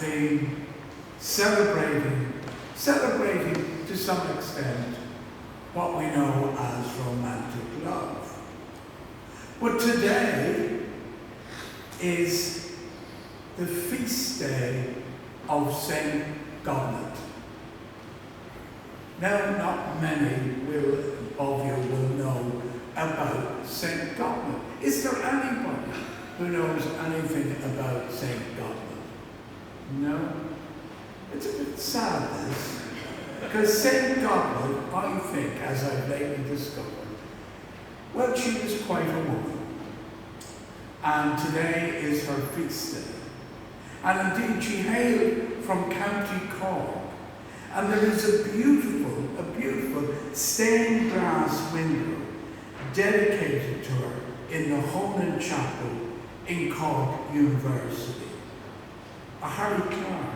been celebrating to some extent what we know as romantic love. But today is the feast day of St. Godlet. Now, not many of you will know about St. Godlet. Is there anybody who knows anything about St. Godlet? No? It's a bit sad, this, because St. Godlet, I think, as I've lately discovered, well, she was quite a woman. And today is her feast day. And indeed, she hailed from County Cork. And there is a beautiful stained glass window dedicated to her in the Honan Chapel in Cork University. A Harry Clark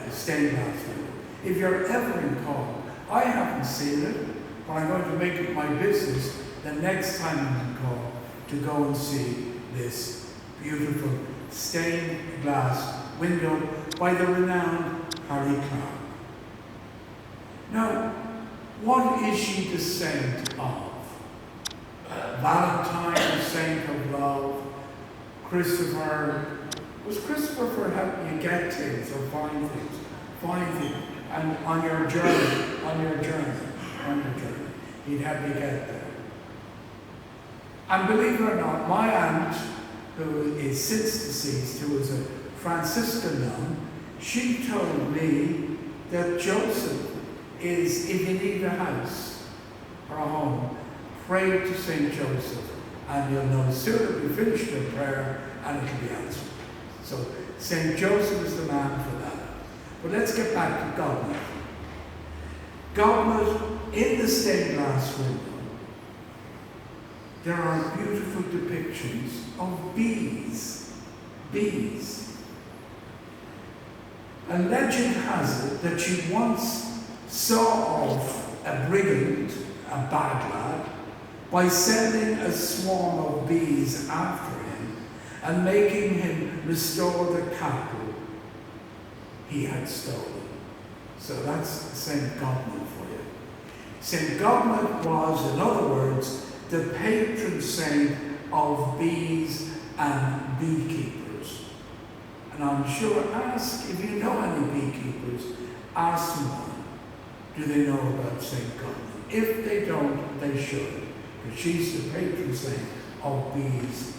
stained glass window. If you're ever in Cork, I haven't seen it, but I'm going to make it my business the next time I'm in Cork to go and see this beautiful stained glass window by the renowned Harry Clark. Now, what is she the saint of? Valentine, the saint of love. Christopher, was Christopher for helping you get things or find things? And on your journey, he'd help you get there. And believe it or not, my aunt, who is since deceased, who was a Franciscan nun, she told me that Joseph is, if you need a house or a home, pray to St. Joseph, and you'll know sooner you finish the prayer and it'll be answered. So St. Joseph is the man for that. But let's get back to Godlet. Godlet, in the stained glass window, there are beautiful depictions of bees. Bees. A legend has it that she once saw off a brigand, a bad lad, by sending a swarm of bees after him and making him restore the cattle he had stolen. So that's St. Godlet for you. St. Godlet was, in other words, the patron saint of bees and beekeepers. And I'm sure, ask, if you know any beekeepers, ask them one. Do they know about St. Godlet? If they don't, they should. Because she's the patron saint of bees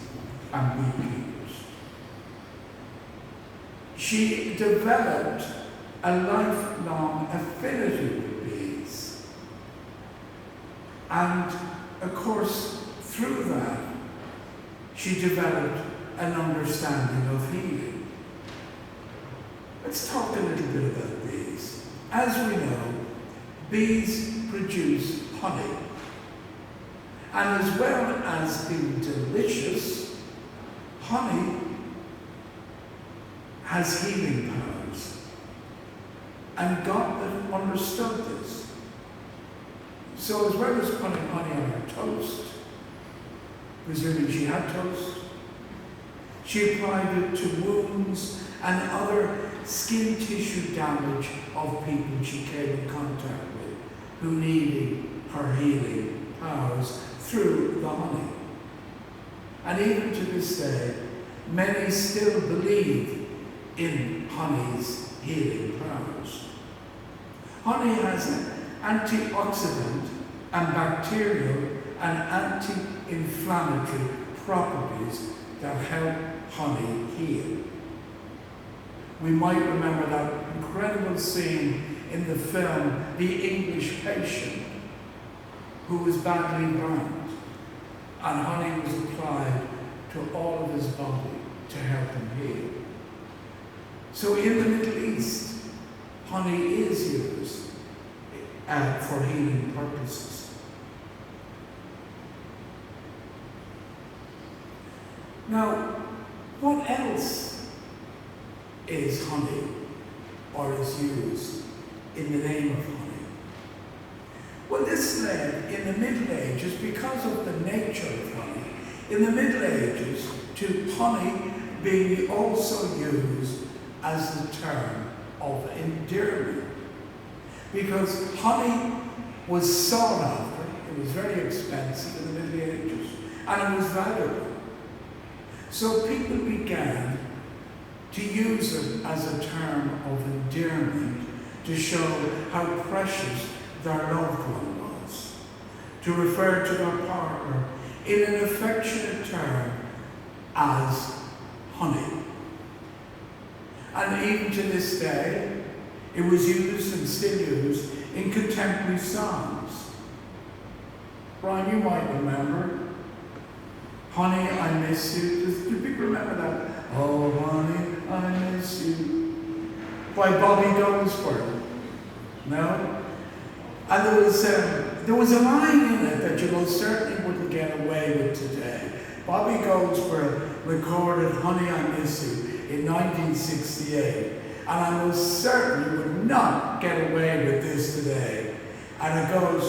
and beekeepers. She developed a lifelong affinity with bees. And, of course, through that, she developed an understanding of healing. Let's talk a little bit about bees. As we know, bees produce honey. And as well as being delicious, honey has healing powers. And Godlet understood this. So as well as putting honey on her toast, presuming she had toast, she applied it to wounds and other skin tissue damage of people she came in contact with who needed her healing powers through the honey. And even to this day, many still believe in honey's healing powers. Honey has antioxidant and bacterial and anti-inflammatory properties that help honey heal. We might remember that incredible scene in the film The English Patient, who was badly burned, and honey was applied to all of his body to help him heal. So in the Middle East, honey is used for healing purposes. Now, what else is honey or is used in the name of honey? Well, this led in the Middle Ages, because of the nature of honey, in the Middle Ages to honey being also used as a term of endearment. Because honey was sought after, it was very expensive in the Middle Ages, and it was valuable. So people began to use it as a term of endearment to show how precious their loved one was, to refer to their partner in an affectionate term as honey. And even to this day, it was used and still used in contemporary songs. Brian, you might remember, Honey, I Miss You. Do people remember that? Oh, honey, I miss you. By Bobby Goldsboro. No? And there was a line in it that you most certainly wouldn't get away with today. Bobby Goldsboro recorded Honey, I Miss You in 1968. And I most certainly would not get away with this today. And it goes,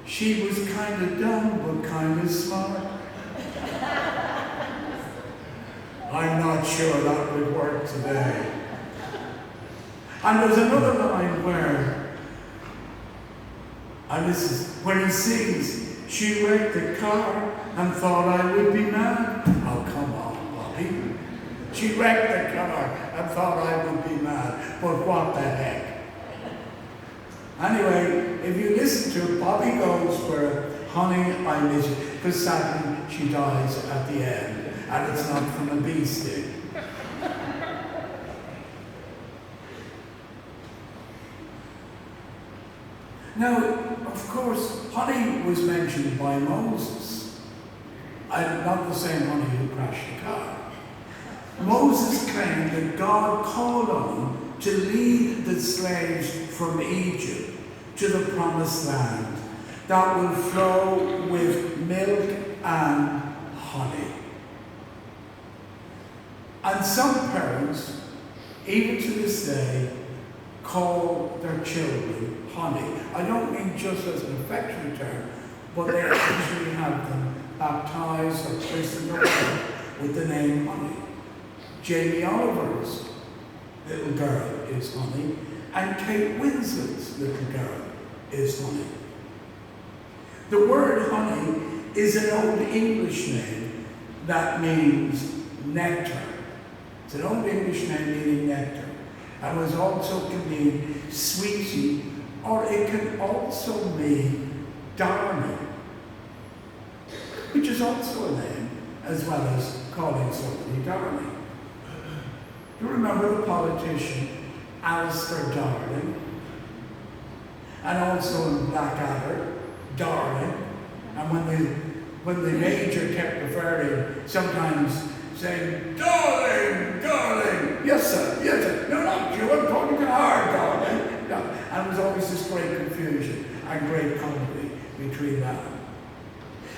she was kind of dumb, but kind of smart. I'm not sure that would work today. And there's another line where, and this is when he sings, she wrecked the car and thought I would be mad. Oh, come on, Bobby. She wrecked the car and thought I would be mad. But what the heck? Anyway, if you listen to Bobby Goldsboro, Honey, I Miss You, because sadly she dies at the end. And it's not from a bee stick. Now, of course, honey was mentioned by Moses. And not the same honey who crashed the car. Moses claimed that God called on him to lead the slaves from Egypt to the promised land that will flow with milk and honey. And some parents, even to this day, call their children honey. I don't mean just as an affectionate term, but they actually have them baptized or christened with the name honey. Jamie Oliver's little girl is honey, and Kate Winslet's little girl is honey. The word honey is an Old English name that means nectar. It's an Old English name meaning nectar, and was also can mean sweetie, or it can also mean darling, which is also a name, as well as calling somebody darling. Do you remember the politician Alistair Darling? And also in Blackadder, Darling. And when the major kept referring, sometimes saying, darling, darling, yes sir, no, not you, I'm talking to her, darling. No. And there was always this great confusion and great comedy between that.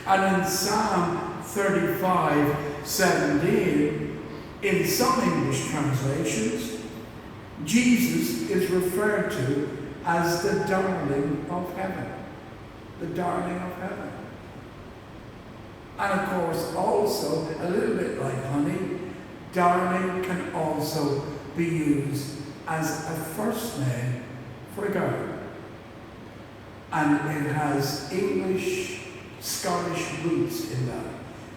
And in Psalm 35:17, in some English translations, Jesus is referred to as the darling of heaven. The darling of heaven. And of course, also, a little bit like honey, darling can also be used as a first name for a girl. And it has English, Scottish roots in that,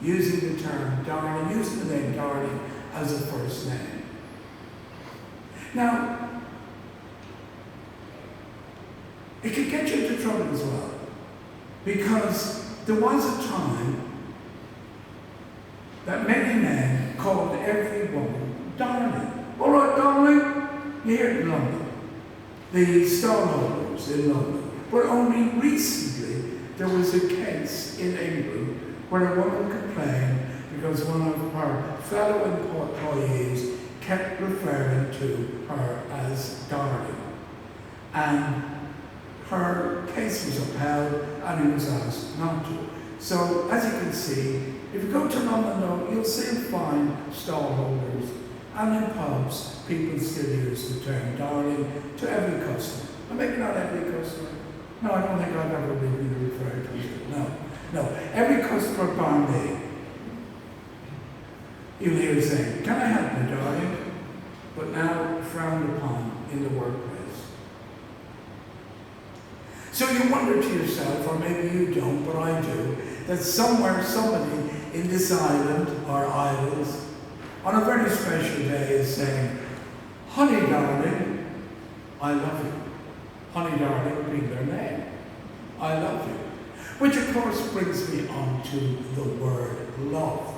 using the term darling, using the name darling as a first name. Now, it could get you into trouble as well, because there was a time that many men called every woman darling. All right, darling, you're here in London. The stallholders in London. But only recently there was a case in England where a woman complained because one of her fellow employees kept referring to her as darling. And her case was upheld and he was asked not to. So, as you can see, if you go to London though, you'll see fine stallholders, and in pubs, people still use the term darling to every customer. Or maybe not every customer. No, I don't think I've ever been referred to it. No. Every customer bar me, you'll hear saying, can I help you, darling? but now frowned upon in the workplace. So you wonder to yourself, or maybe you don't, but I do, that somewhere somebody in this island or islands on a very special day is saying, honey darling, I love you. Honey darling being their name. I love you. Which of course brings me on to the word love.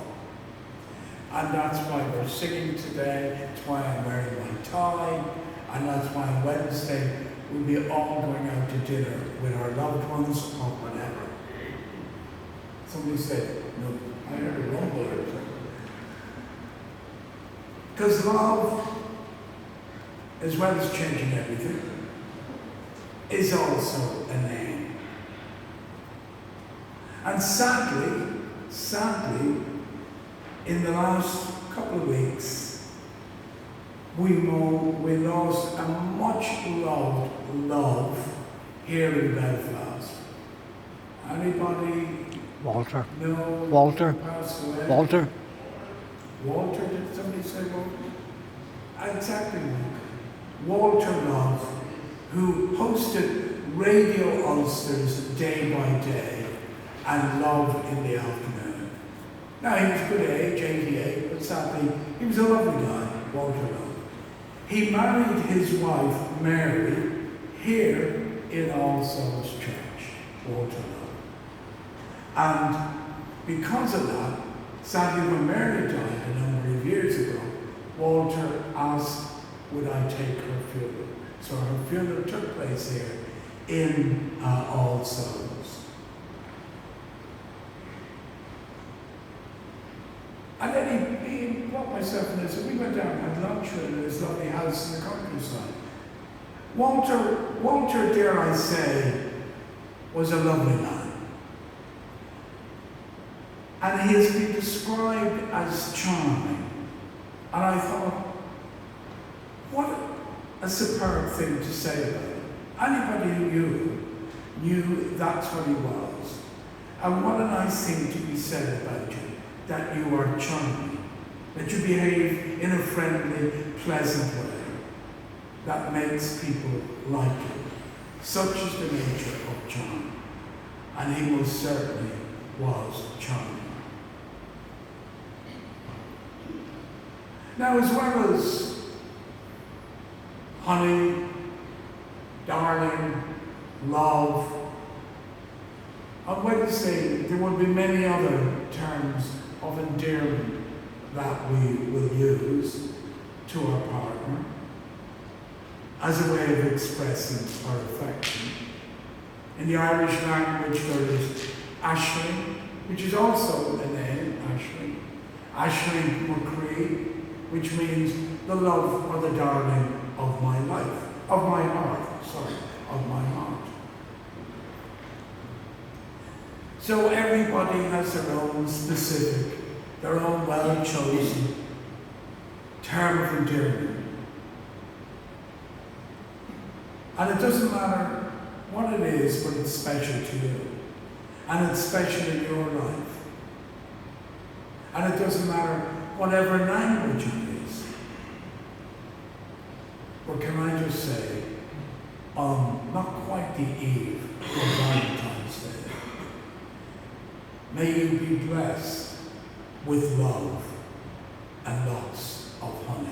And that's why we're singing today, that's why I'm wearing my tie, and that's why on Wednesday we'll be all going out to dinner with our loved ones or whatever. Somebody said, no, I heard a rumble or something. Because love, as well as changing everything, is also a name. And sadly, in the last couple of weeks, we lost a much loved love here in Belfast. Anybody? Walter. No. Walter. Passed away? Walter. Walter, did somebody say Walter? Exactly. Walter Love, who hosted Radio Ulster's Day by Day and Love in the Afternoon. Now, he was a good age, 88, but sadly, he was a lovely guy, Walter Love. He married his wife, Mary, here in All Souls Church, Walter Love. And because of that, sadly, when Mary died a number of years ago, Walter asked, would I take her funeral? So her funeral took place here in All Souls. And then he brought myself in there, so we went down and had lunch in his lovely house in the countryside. Walter, dare I say, was a lovely man. And he has been described as charming. And I thought, what a superb thing to say about him. Anybody who knew that's what he was. And what a nice thing to be said about you, that you are charming, that you behave in a friendly, pleasant way that makes people like you. Such is the nature of charm. And he most certainly was charming. Now, as well as honey, darling, love, on Wednesday there will be many other terms of endearment that we will use to our partner as a way of expressing our affection. In the Irish language there is Aisling, which is also a name, Aisling. Aisling McCree, which means the love or the darling of my life, of my heart. So everybody has their own specific, their own well-chosen term of endearment. And it doesn't matter what it is, but it's special to you. And it's special in your life. And it doesn't matter whatever language it is. Or can I just say, not quite the eve of Valentine's Day, may you be blessed with love and lots of honey.